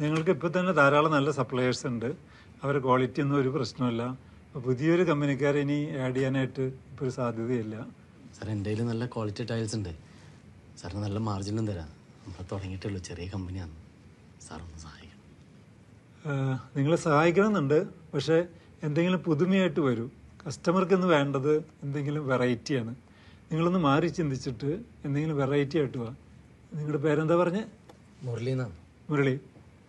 ഞങ്ങൾക്ക് ഇപ്പോൾ തന്നെ ധാരാളം നല്ല സപ്ലയേഴ്സ് ഉണ്ട്. അവരുടെ ക്വാളിറ്റി ഒന്നും ഒരു പ്രശ്നമില്ല. പുതിയൊരു കമ്പനിക്കാരെ ഇനി ആഡ് ചെയ്യാനായിട്ട് ഇപ്പോൾ ഒരു സാധ്യതയില്ല. സാർ എൻ്റെ കയ്യിൽ നല്ല ക്വാളിറ്റി ടൈൽസ് ഉണ്ട്. സാറിന് നല്ല മാർജിനും തരാം. നമ്മൾ തുടങ്ങിയിട്ടുള്ളൂ, ചെറിയ കമ്പനിയാണ്. സാറൊന്ന് സഹായിക്കണം. നിങ്ങളെ സഹായിക്കണമെന്നുണ്ട്. പക്ഷേ എന്തെങ്കിലും പുതുമയായിട്ട് വരൂ. കസ്റ്റമർക്കെന്ന് വേണ്ടത് എന്തെങ്കിലും വെറൈറ്റിയാണ്. നിങ്ങളൊന്ന് മാറി ചിന്തിച്ചിട്ട് എന്തെങ്കിലും വെറൈറ്റി ആയിട്ട് വാ. നിങ്ങളുടെ പേരെന്താ പറഞ്ഞേ? മുരളി എന്നാണ്.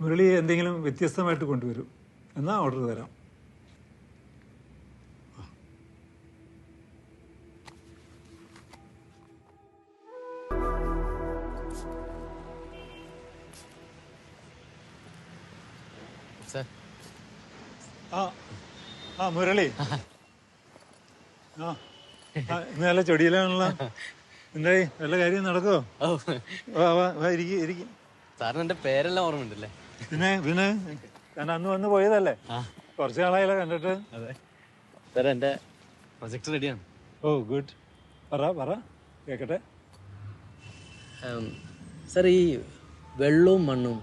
മുരളി എന്തെങ്കിലും വ്യത്യസ്തമായിട്ട് കൊണ്ടുവരും. എന്നാൽ ഓർഡർ തരാം. സാർ മുരളി, ഇന്ന് നല്ല ചൊടിയിലാണല്ലോ. എന്തായി, വല്ല കാര്യം നടക്കോ? ഇരിക്കും. സാറിന് എൻ്റെ പേരെല്ലാം ഓർമ്മയുണ്ടല്ലേ? പിന്നെ ഞാൻ അന്ന് വന്ന് പോയതല്ലേ, കുറച്ച് നാളായല്ലോ കണ്ടിട്ട്. അതെ സാർ, എൻ്റെ പ്രൊജക്ട് റെഡിയാണ്. ഓ ഗുഡ്. പറ കേക്കട്ടെ. സാർ, ഈ വെള്ളവും മണ്ണും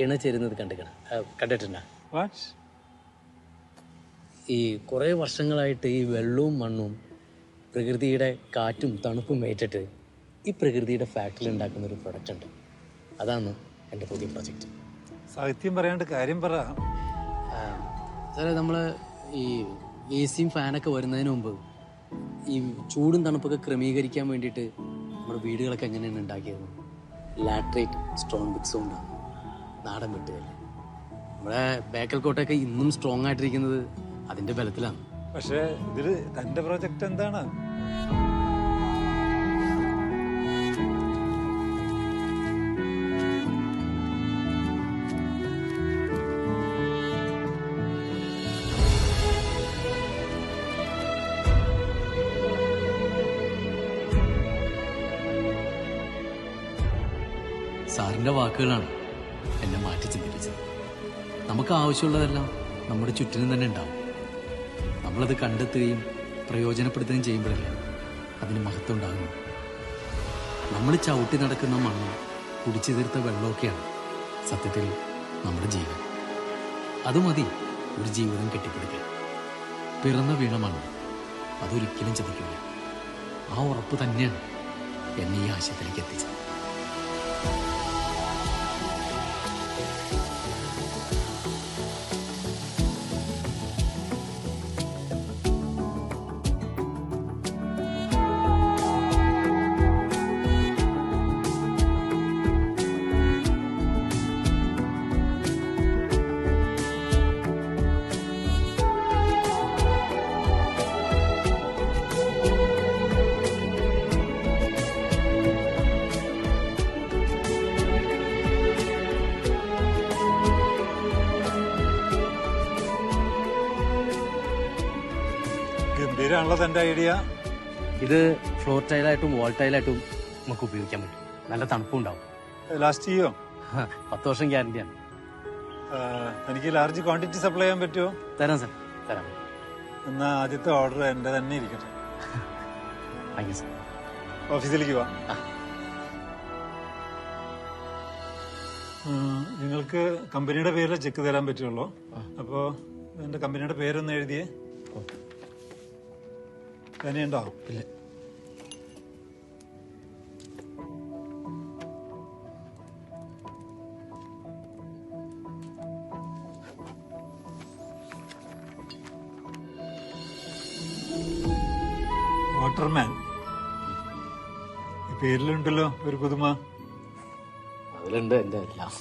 ഇണചേരുന്നത് കണ്ടിട്ടുണ്ടോ? ഈ കുറേ വർഷങ്ങളായിട്ട് ഈ വെള്ളവും മണ്ണും പ്രകൃതിയുടെ കാറ്റും തണുപ്പും ഏറ്റിട്ട് ഈ പ്രകൃതിയുടെ ഫാക്ടറിയിൽ ഉണ്ടാക്കുന്ന ഒരു പ്രൊഡക്റ്റ് ഉണ്ട്. അതാണ് എൻ്റെ പുതിയ പ്രൊജക്റ്റ്. സാഹിത്യം പറയാണ്ട് കാര്യം പറ. സാറേ, നമ്മൾ ഈ എ സിയും ഫാനൊക്കെ വരുന്നതിന് മുമ്പ് ഈ ചൂടും തണുപ്പൊക്കെ ക്രമീകരിക്കാൻ വേണ്ടിയിട്ട് നമ്മുടെ വീടുകളൊക്കെ എങ്ങനെയാണ് ഉണ്ടാക്കിയത്? ലാട്രേറ്റ് സ്റ്റോൺ ബ്രിക്സ് കൊണ്ടാണ്, നാടൻ വെട്ടുകല്ല്. നമ്മുടെ ബേക്കൽ കോട്ടയൊക്കെ ഇന്നും സ്ട്രോങ് ആയിട്ടിരിക്കുന്നത് അതിൻ്റെ ബലത്തിലാണ്. പക്ഷേ ഇതില് തന്റെ പ്രോജക്റ്റ് എന്താണ്? സാറിൻ്റെ വാക്കുകളാണ് എന്നെ മാറ്റി ചിന്തിപ്പിച്ചത്. നമുക്ക് ആവശ്യമുള്ളതെല്ലാം നമ്മുടെ ചുറ്റിനും തന്നെ ഉണ്ടാവും. നമ്മളത് കണ്ടെത്തുകയും പ്രയോജനപ്പെടുത്തുകയും ചെയ്യുമ്പോഴല്ലേ അതിന് മഹത്വം ഉണ്ടാകുന്നു. നമ്മൾ ചവിട്ടി നടക്കുന്ന മണ്ണും കുടിച്ചു തീർത്ത വെള്ളമൊക്കെയാണ് സത്യത്തിൽ നമ്മുടെ ജീവൻ. അത് മതി ഒരു ജീവിതം കെട്ടിപ്പിടിക്കാൻ. പിറന്ന വീണ മണ്ണ് അതൊരിക്കലും ചതിക്കില്ല. ആ ഉറപ്പ് തന്നെയാണ് എന്നെ ഈ ആശയത്തിലേക്ക് എത്തിച്ചത്. ഗംഭീരാണല്ലോ തന്റെ ഐഡിയ. ഇത് ഫ്ലോർ ടൈലായിട്ടും വാൾ ടൈലായിട്ടും നമുക്ക് ഉപയോഗിക്കാൻ പറ്റും. നല്ല തണുപ്പും ഉണ്ടാവും. ലാസ്റ്റ് ചെയ്യോ? 10 വർഷം ഗ്യാരണ്ടിയാണ്. എനിക്ക് ലാർജ് ക്വാണ്ടിറ്റി സപ്ലൈ ചെയ്യാൻ പറ്റുമോ? തരാം സാർ, തരാം. എന്നാ ആദ്യത്തെ ഓർഡർ എന്റെ തന്നെ ഇരിക്കട്ടെ. Thank you sir. ഓഫീസിലേക്ക് പോവാം. നിങ്ങൾക്ക് കമ്പനിയുടെ പേരിൽ ചെക്ക് തരാൻ പറ്റുള്ളൂ. അപ്പോ എന്റെ കമ്പനിയുടെ പേരൊന്ന് എഴുതിയേ. തന്നെയുണ്ടോ? ഇല്ല. വാട്ടർമാൻ പേരിലുണ്ടല്ലോ ഒരു പുതുമ. അതിലുണ്ട് എന്റെ എല്ലാം.